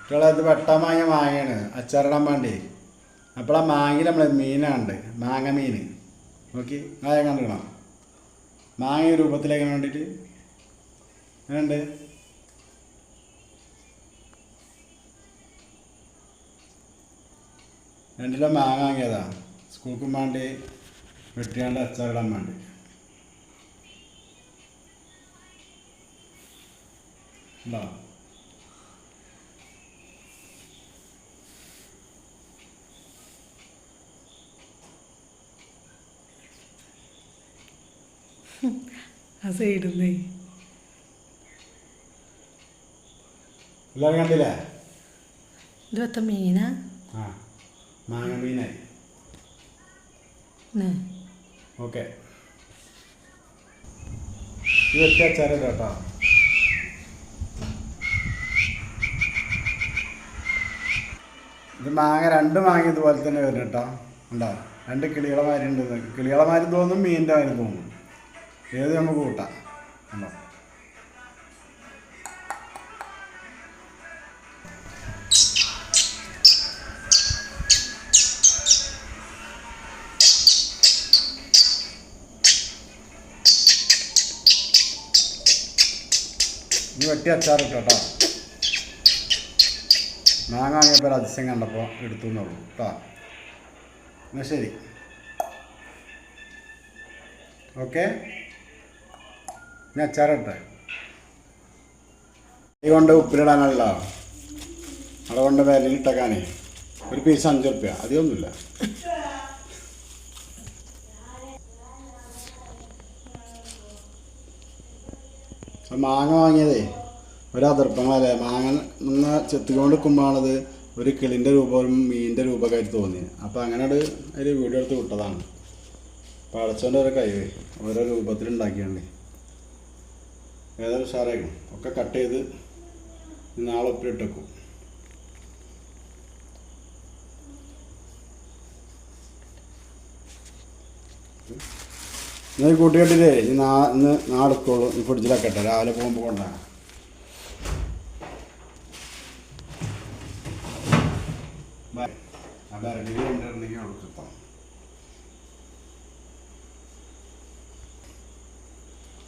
കുട്ടികളത് വെട്ടാൻ വാങ്ങിയ മാങ്ങയാണ് അച്ചാറിടാൻ വേണ്ടി. അപ്പോൾ ആ മാങ്ങയിൽ നമ്മൾ മീനാണ്ട് മാങ്ങ മീൻ നോക്കി കായം കണ്ടിടണം. മാങ്ങ രൂപത്തിലേക്ക് വേണ്ടിയിട്ട് അങ്ങനെയുണ്ട്. രണ്ടിലോ മാങ്ങ വാങ്ങിയതാ സ്കൂൾക്കും വേണ്ടി വെട്ടിയാണ്ട് അച്ചാറിടാൻ വേണ്ടി. ഉണ്ടോ? ആ സൈഡിന്നേ എല്ലാവരും കണ്ടില്ലേ? ഇത് വെത്ത മീനാ? ആ മാങ്ങ മീനായി. ഓക്കെ, ഇത് വെട്ടി അച്ചാറിടാം കേട്ടോ. ഇത് മാങ്ങ രണ്ട് മാങ്ങ ഇതുപോലെ തന്നെ വരും കേട്ടോ. ഉണ്ടോ? രണ്ട് കിളികളമാരി ഉണ്ട്. കിളികളമാരി തോന്നും, മീനിൻ്റെ മാതിരി തോന്നും. ഏത് നമുക്ക് കൂട്ടാം. ഉണ്ടോ? ഇനി വെട്ടി അച്ചാറിട്ടോ കേട്ടോ. മാങ്ങ വാങ്ങിയപ്പോൾ അതിശയം കണ്ടപ്പോൾ എടുത്തു എന്നുള്ളൂ കേട്ടോ. എന്നാൽ ശരി, ഓക്കെ. ഞാൻ അച്ചാറിട്ടെ ഈ കൊണ്ട് ഉപ്പിലിടാനല്ല, അവിടെ കൊണ്ട് വിരലിട്ടേക്കാനേ. ഒരു പീസ് 5 റുപ്യ, അധികമൊന്നുമില്ല. മാങ്ങ വാങ്ങിയതേ ഒരതിർപ്പങ്ങളല്ലേ. മാങ്ങ നിന്ന് ചെത്തിക്കൊണ്ട് നിൽക്കുമ്പോഴാണത് ഒരു കിളിൻ്റെ രൂപം മീനിൻ്റെ രൂപമൊക്കെ ആയിട്ട് തോന്നി. അപ്പോൾ അങ്ങനെ അതിൽ വീഡിയോ എടുത്ത് വിട്ടതാണ്. പടച്ചോൻ്റെ ഓരോ കഴിവേ ഓരോ രൂപത്തിലുണ്ടാക്കിയാണ്ട് ഏതൊരു ഉഷാറായിരിക്കും. ഒക്കെ കട്ട് ചെയ്ത് നാളെ ഉപ്പിലിട്ടേക്കും. ഇന്ന് കൂട്ടിക്കെട്ടില്ലേ ഇന്ന് നാളെ എടുക്കുള്ളൂ. ഈ ഫ്രിഡ്ജിലൊക്കെ രാവിലെ പോകുമ്പോൾ കൊണ്ടാണ്.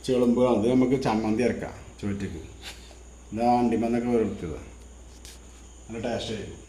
ചെളുമ്പ് അത് നമുക്ക് ചമ്മന്തി ഇറക്കാം ചോറ്റക്ക്. ഇതാ വണ്ടിമെന്നൊക്കെ വേർത്തത് നല്ല ടേസ്റ്റ് ആയിരിക്കും.